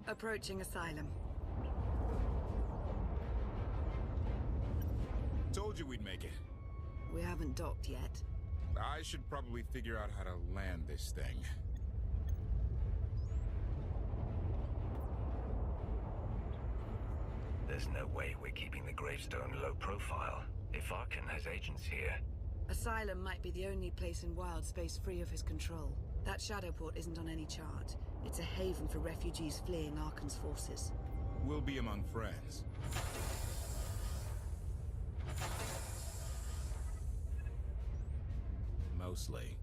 Approaching Asylum. Told you we'd make it. We haven't docked yet. I should probably figure out how to land this thing. There's no way we're keeping the gravestone low profile. If Arkan has agents here. Asylum might be the only place in wild space free of his control. That Shadowport isn't on any chart. It's a haven for refugees fleeing Arkan's forces. We'll be among friends. Mostly.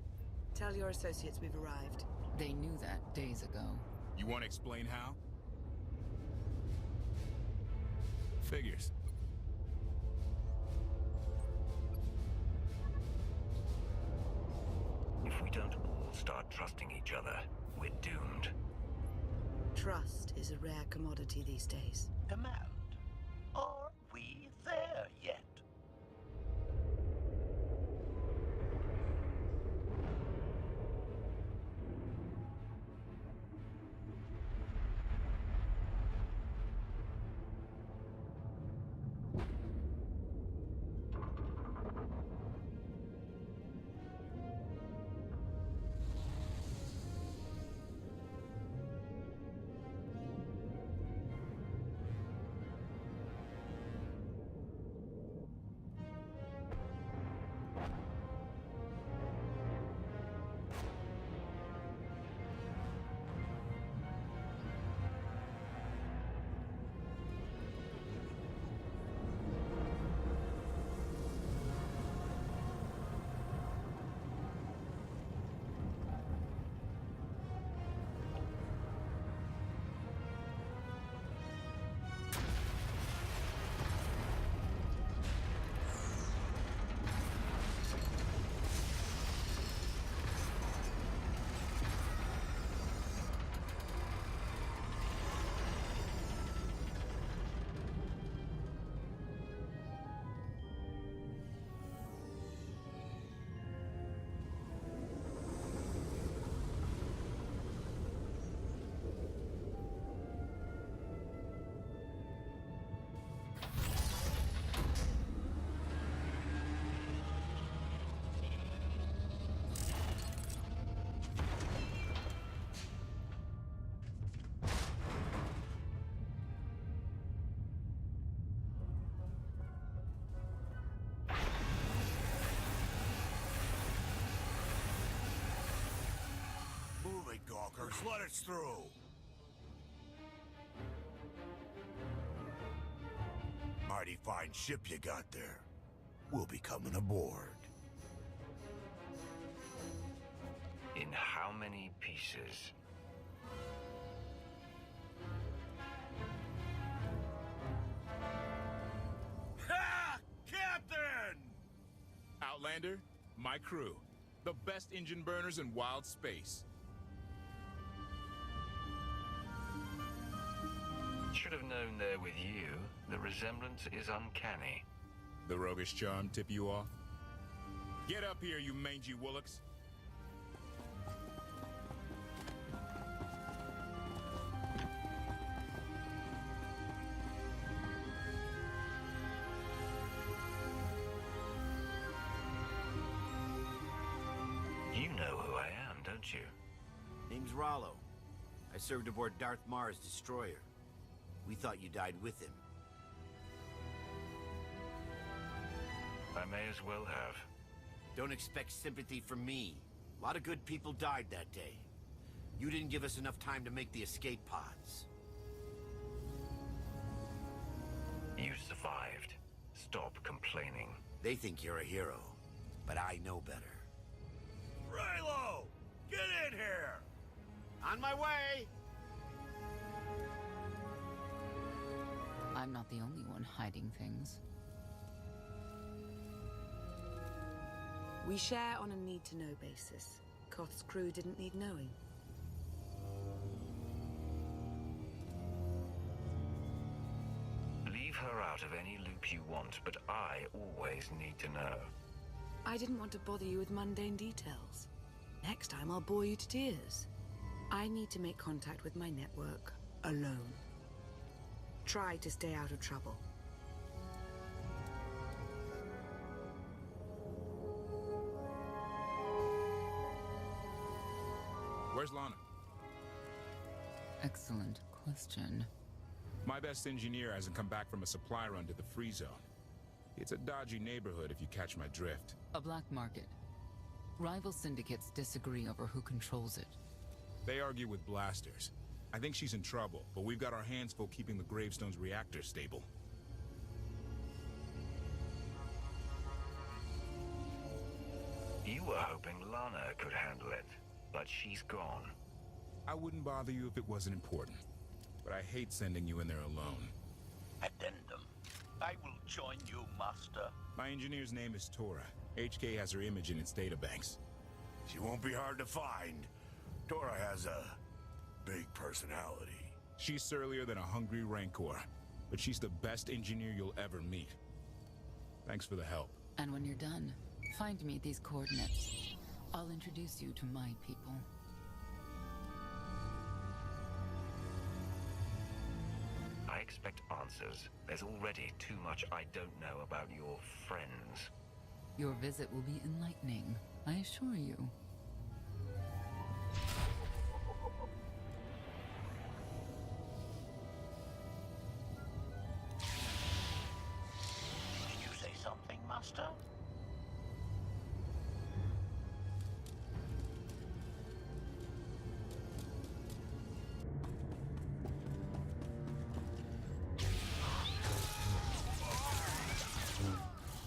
Tell your associates we've arrived. They knew that days ago. You want to explain how? Figures. If we don't all start trusting each other, we're doomed. Trust is a rare commodity these days. Command. Are we there yet? Gawkers, let us through! Mighty fine ship you got there. We'll be coming aboard. In how many pieces? Ha! Captain! Outlander, my crew. The best engine burners in wild space. Should have known there with you. The resemblance is uncanny. The roguish charm tip you off? Get up here, you mangy woolocks. You know who I am, don't you? Name's Rollo. I served aboard Darth Marr's destroyer. We thought you died with him. I may as well have. Don't expect sympathy from me. A lot of good people died that day. You didn't give us enough time to make the escape pods. You survived. Stop complaining. They think you're a hero, but I know better. Raylo! Get in here! On my way! I'm not the only one hiding things. We share on a need-to-know basis. KOTFE's crew didn't need knowing. Leave her out of any loop you want, but I always need to know. I didn't want to bother you with mundane details. Next time I'll bore you to tears. I need to make contact with my network. alone. Try to stay out of trouble. Where's Lana? Excellent question. My best engineer hasn't come back from a supply run to the free zone. It's a dodgy neighborhood if you catch my drift. A black market. Rival syndicates disagree over who controls it. They argue with blasters. I think she's in trouble, but we've got our hands full keeping the Gravestone's reactor stable. You were hoping Lana could handle it, but she's gone. I wouldn't bother you if it wasn't important, but I hate sending you in there alone. Addendum. I will join you, Master. My engineer's name is Tora. HK has her image in its databanks. She won't be hard to find. Tora has a big personality. She's surlier than a hungry rancor, but she's the best engineer you'll ever meet. Thanks for the help. And when you're done, find me at these coordinates. I'll introduce you to my people. I expect answers. There's already too much I don't know about your friends. Your visit will be enlightening, I assure you. Did you say something, Master?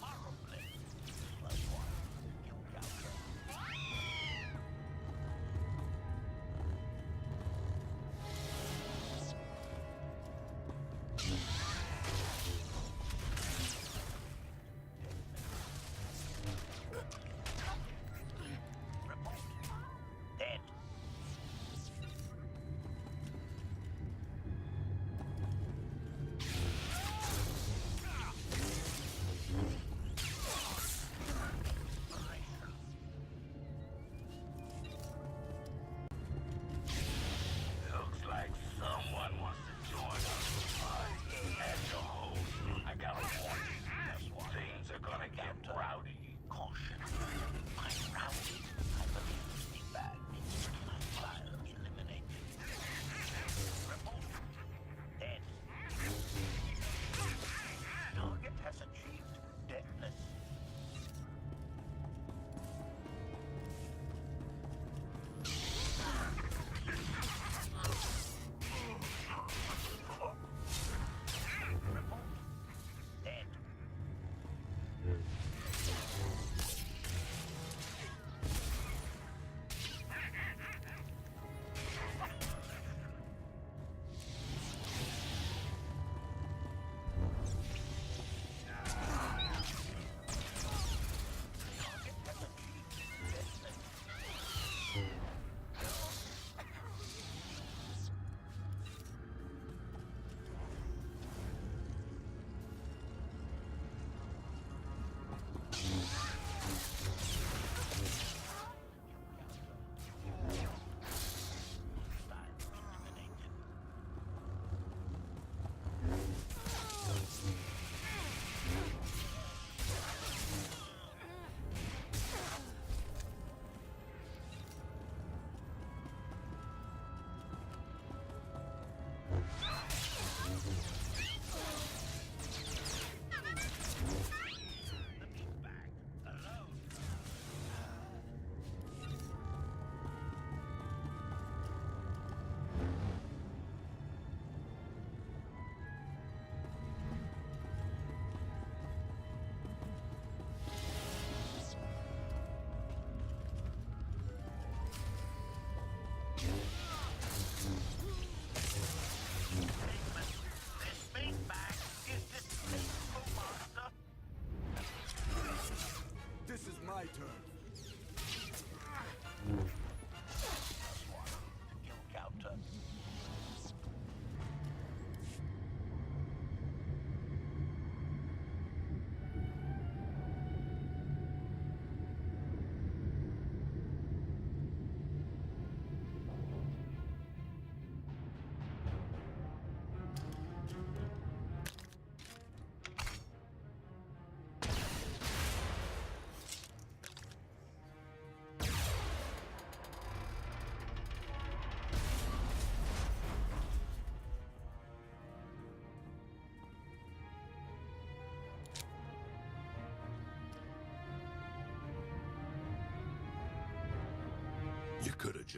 Horribly. Plus one. You got her.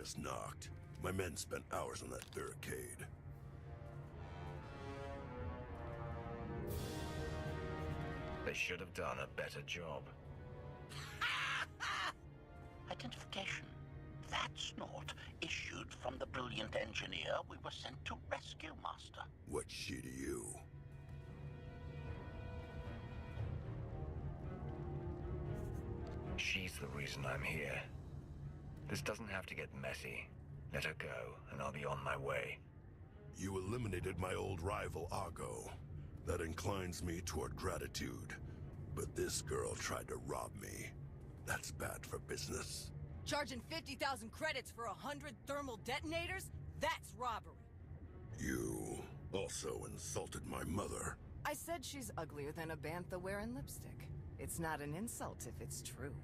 just knocked. My men spent hours on that barricade. They should have done a better job. Identification. That's not issued from the brilliant engineer we were sent to rescue, Master. What's she to you? She's the reason I'm here. This doesn't have to get messy. Let her go, and I'll be on my way. You eliminated my old rival, Argo. That inclines me toward gratitude. But this girl tried to rob me. That's bad for business. Charging 50,000 credits for 100 thermal detonators? That's robbery. You also insulted my mother. I said she's uglier than a bantha wearing lipstick. It's not an insult if it's true.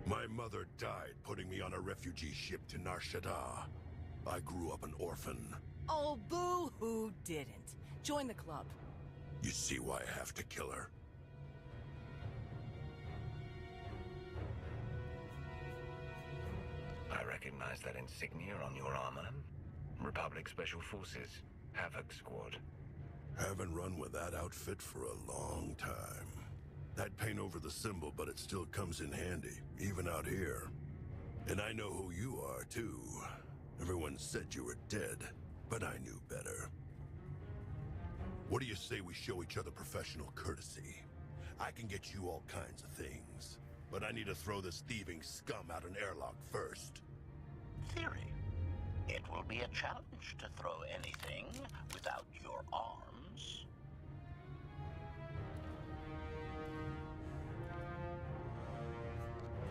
My mother died putting me on a refugee ship to Nar Shaddaa. I grew up an orphan. Oh, boo-hoo didn't. Join the club. You see why I have to kill her? I recognize that insignia on your armor. Republic Special Forces, Havoc Squad. Haven't run with that outfit for a long time. I'd paint over the symbol, but it still comes in handy, even out here. And I know who you are, too. Everyone said you were dead, but I knew better. What do you say we show each other professional courtesy? I can get you all kinds of things, but I need to throw this thieving scum out an airlock first. Theory. It will be a challenge to throw anything without your arms.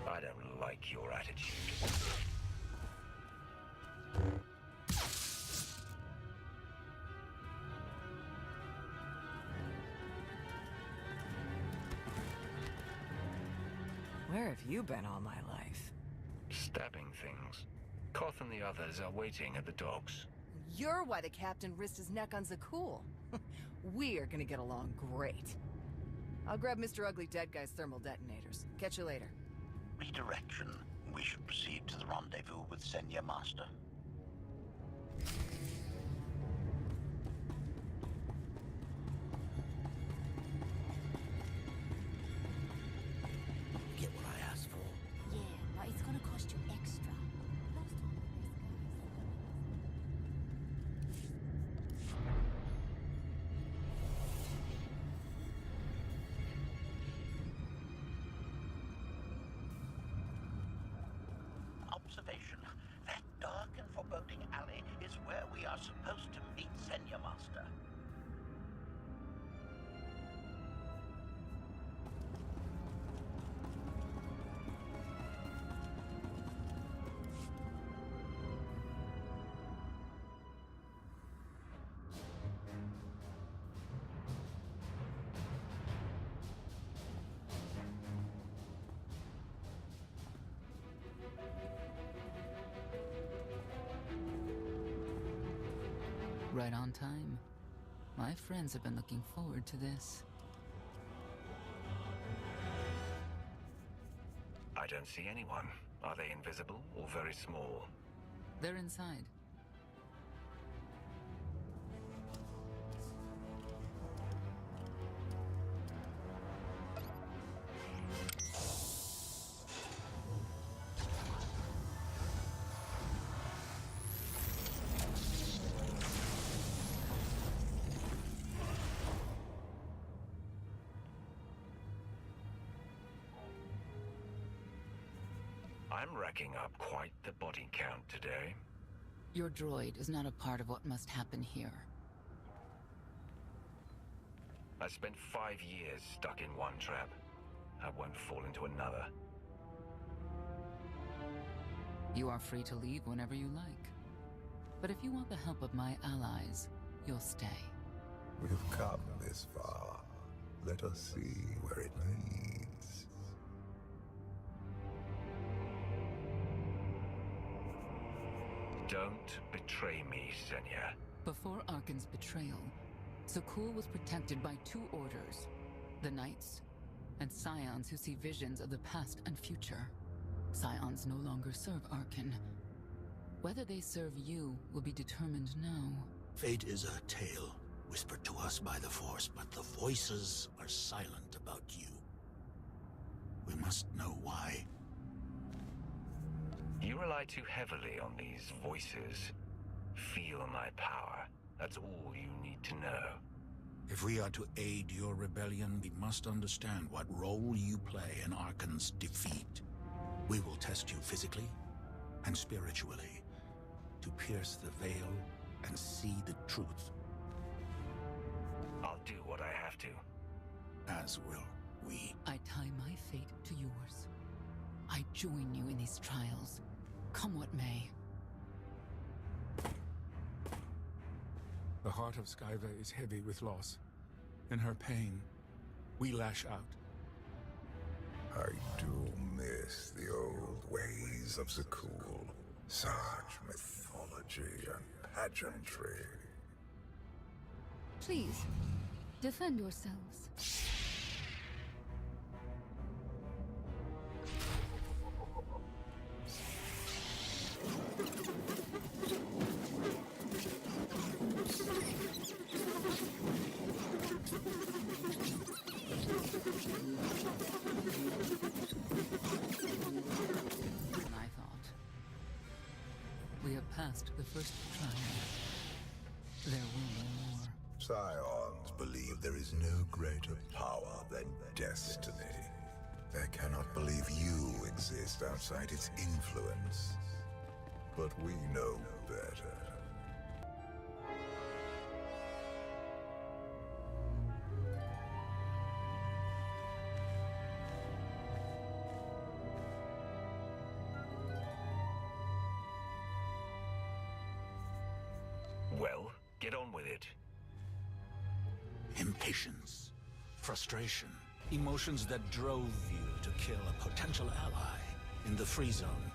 I don't like your attitude. Where have you been all my life? Stabbing things. Koth and the others are waiting at the docks. You're why the captain risked his neck on Zakul. We're gonna get along great. I'll grab Mr. Ugly Dead Guy's thermal detonators. Catch you later. Redirection. We should proceed to the rendezvous with Senya, Master. Get what I asked for. Yeah, but it's gonna cost you extra. Last time Observation. That dark and foreboding alley is where we are supposed to meet Senya, Master. Right on time. My friends have been looking forward to this. I don't see anyone. Are they invisible or very small? They're inside. I'm racking up quite the body count today. Your droid is not a part of what must happen here. I spent 5 years stuck in one trap. I won't fall into another. You are free to leave whenever you like. But if you want the help of my allies, you'll stay. We've come this far. Let us see where it leads. Don't betray me, Senya. Before Arkan's betrayal, Zakul was protected by 2 orders. The Knights, and Scions who see visions of the past and future. Scions no longer serve Arkan. Whether they serve you will be determined now. Fate is a tale whispered to us by the Force, but the voices are silent about you. We must know why. You rely too heavily on these voices. Feel my power. That's all you need to know. If we are to aid your rebellion, we must understand what role you play in Arkan's defeat. We will test you physically and spiritually to pierce the veil and see the truth. I'll do what I have to. As will we. I tie my fate to yours. I join you in these trials, come what may. The heart of Skyva is heavy with loss. In her pain, we lash out. I do miss the old ways of Zakul. Such mythology and pageantry. Please, defend yourselves. I thought. We have passed the first trial. There will be more. Scions believe there is no greater power than destiny. They cannot believe you exist outside its influence. But we know better. Well, get on with it. Impatience, frustration, emotions that drove you to kill a potential ally in the free zone.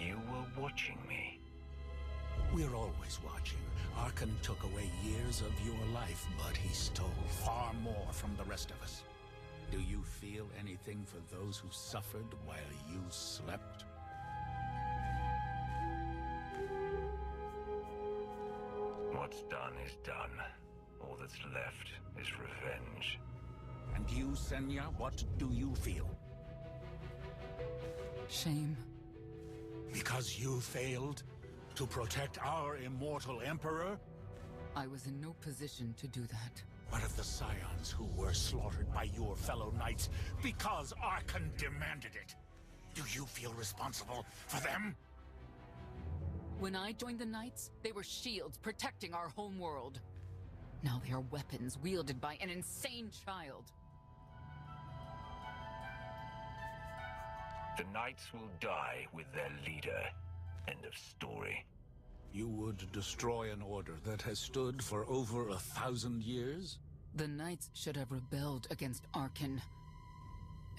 You were watching me. We're always watching. Arkan took away years of your life, but he stole far more from the rest of us. Do you feel anything for those who suffered while you slept? What's done is done. All that's left is revenge. And you, Senya, what do you feel? Shame. Because you failed to protect our immortal Emperor? I was in no position to do that. What of the Scions who were slaughtered by your fellow knights because Arkan demanded it? Do you feel responsible for them? When I joined the Knights, they were shields protecting our home world. Now they are weapons wielded by an insane child. The Knights will die with their leader. End of story. You would destroy an order that has stood for over 1,000 years? The Knights should have rebelled against Arkan.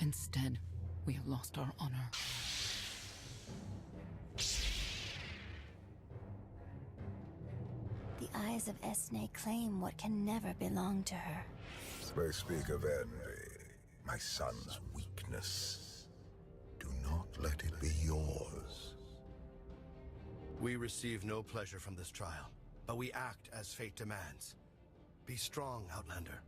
Instead, we have lost our honor. The eyes of Esne claim what can never belong to her. They speak of envy, my son's weakness. Do not let it be yours. We receive no pleasure from this trial, but we act as fate demands. Be strong, Outlander.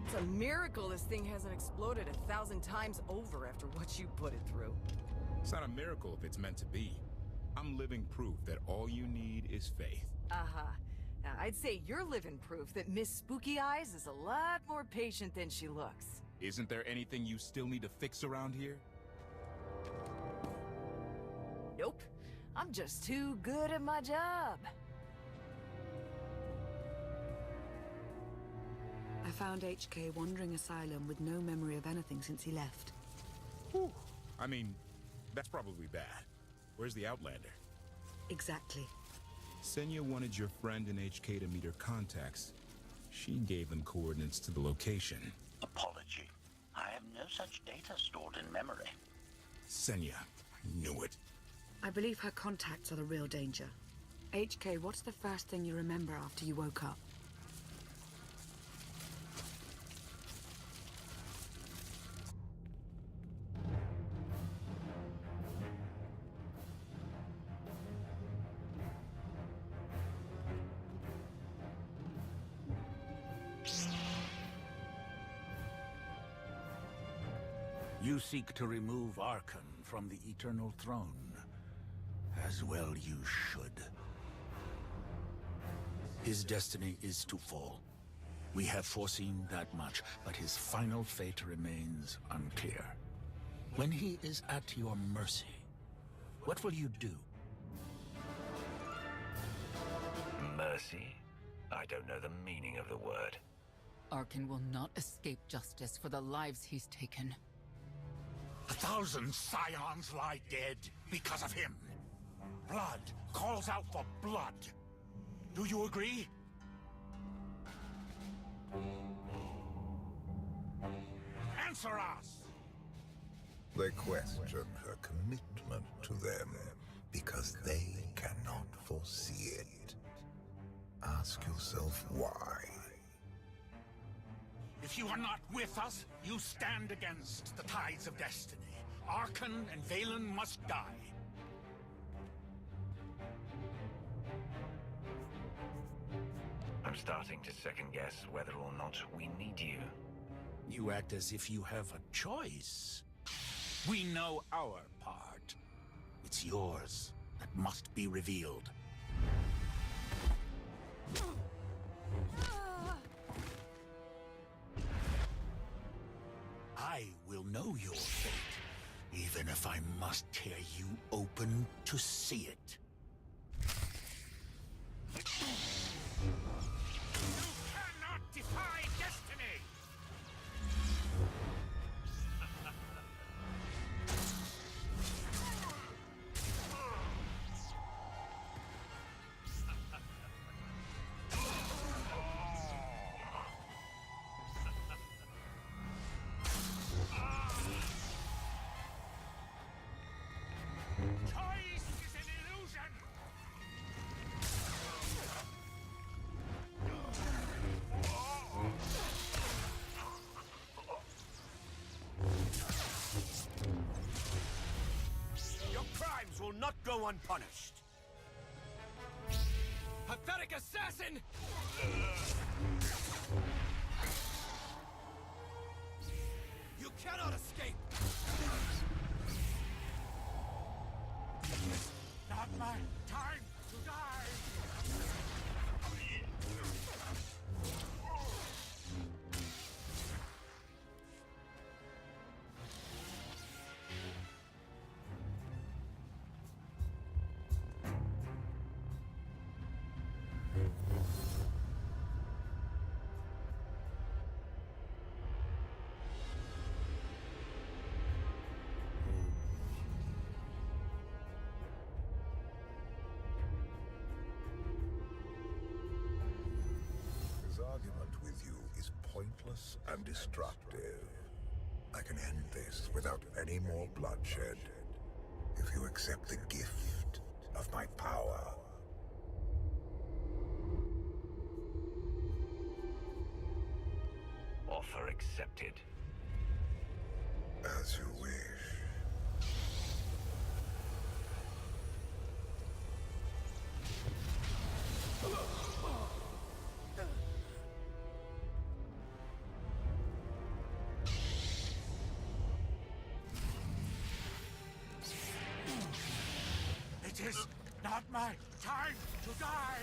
It's a miracle this thing hasn't exploded 1,000 times over after what you put it through. It's not a miracle if it's meant to be. I'm living proof that all you need is faith. Uh-huh. Now, I'd say you're living proof that Miss Spooky Eyes is a lot more patient than she looks. Isn't there anything you still need to fix around here? Nope. I'm just too good at my job. I found HK wandering asylum with no memory of anything since he left. Whew. I mean, that's probably bad. Where's the Outlander? Exactly. Senya wanted your friend in HK to meet her contacts. She gave them coordinates to the location. Apology. I have no such data stored in memory. Senya, I knew it. I believe her contacts are the real danger. HK, what's the first thing you remember after you woke up? You seek to remove Archon from the Eternal Throne. As well you should. His destiny is to fall. We have foreseen that much, but his final fate remains unclear. When he is at your mercy, what will you do? Mercy? I don't know the meaning of the word. Arkin will not escape justice for the lives he's taken. 1,000 scions lie dead because of him. Blood calls out for blood. Do you agree? Answer us! They question her commitment to them because they cannot foresee it. Ask yourself why. If you are not with us, you stand against the tides of destiny. Archon and Valen must die. I'm starting to second-guess whether or not we need you. You act as if you have a choice. We know our part. It's yours that must be revealed. I will know your fate, even if I must tear you open to see it. You cannot defy destiny! Choice is an illusion! Your crimes will not go unpunished. Pathetic assassin! You cannot escape! Not my time to die! His argument with you is pointless and destructive. I can end this without any more bloodshed. If you accept the gift of my power. Offer accepted. As you wish. It is not my time to die!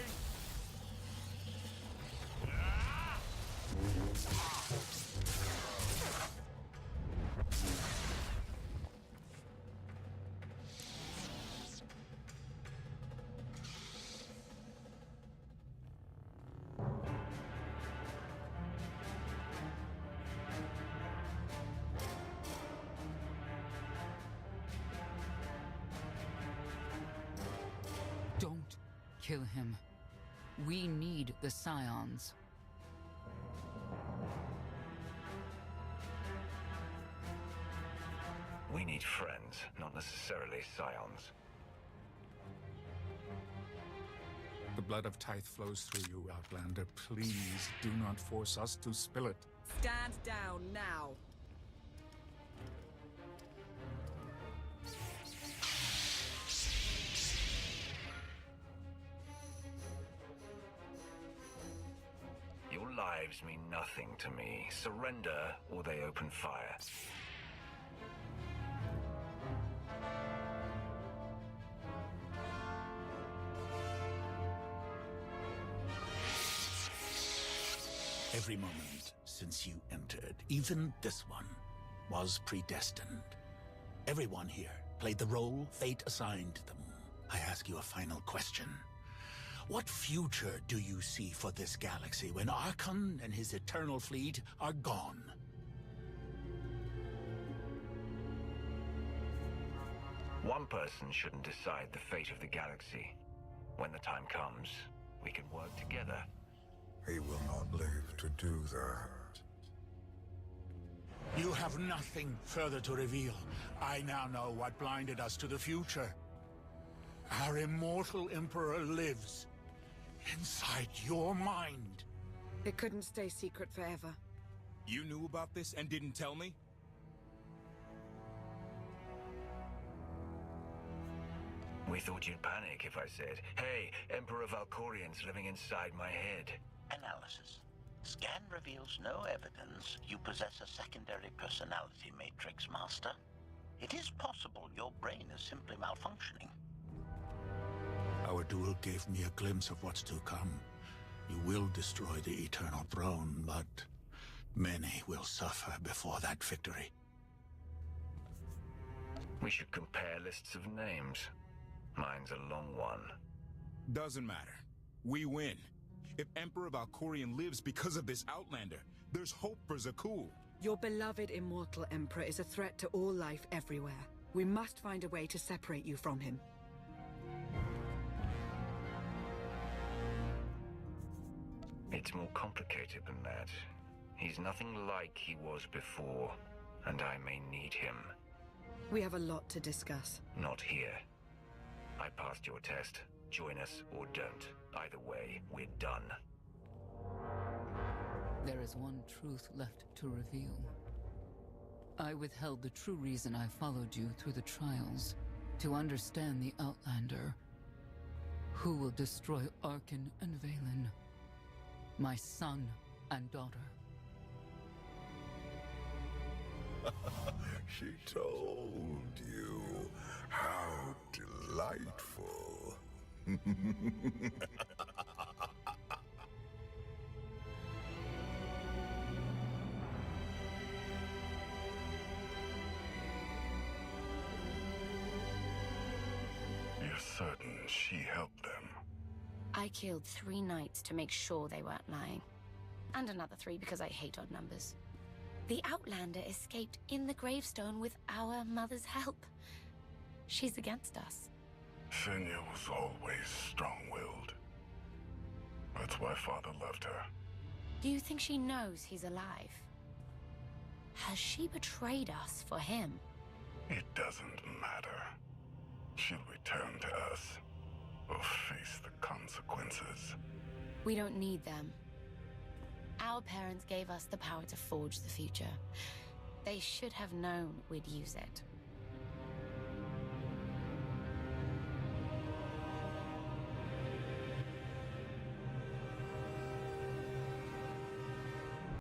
Don't kill him. We need the Scions. We need friends, not necessarily Scions. The blood of Tithe flows through you, Outlander. Please do not force us to spill it. Stand down now. Your lives mean nothing to me. Surrender, or they open fire. Every moment since you entered, even this one, was predestined. Everyone here played the role fate assigned them. I ask you a final question. What future do you see for this galaxy when Archon and his eternal fleet are gone? One person shouldn't decide the fate of the galaxy. When the time comes, we can work together. He will not live to do that. You have nothing further to reveal. I now know what blinded us to the future. Our immortal Emperor lives inside your mind. It couldn't stay secret forever. You knew about this and didn't tell me? We thought you'd panic if I said, "Hey, Emperor Valkorian's living inside my head." Analysis. Scan reveals no evidence you possess a secondary personality matrix, Master. It is possible your brain is simply malfunctioning. Our duel gave me a glimpse of what's to come. You will destroy the Eternal Throne, but many will suffer before that victory. We should compare lists of names. Mine's a long one. Doesn't matter. We win. If Emperor Valkorian lives because of this Outlander, there's hope for Zakul. Your beloved immortal Emperor is a threat to all life everywhere. We must find a way to separate you from him. It's more complicated than that. He's nothing like he was before, and I may need him. We have a lot to discuss. Not here. I passed your test. Join us or don't. Either way, we're done. There is one truth left to reveal. I withheld the true reason I followed you through the trials. To understand the Outlander. Who will destroy Arkan and Valen. My son and daughter. She told you. How delightful. You're certain she helped them? I killed 3 knights to make sure they weren't lying. And another 3 because I hate odd numbers. The Outlander escaped in the gravestone with our mother's help. She's against us. Senya was always strong-willed. That's why Father loved her. Do you think she knows he's alive? Has she betrayed us for him? It doesn't matter. She'll return to us, or face the consequences. We don't need them. Our parents gave us the power to forge the future. They should have known we'd use it.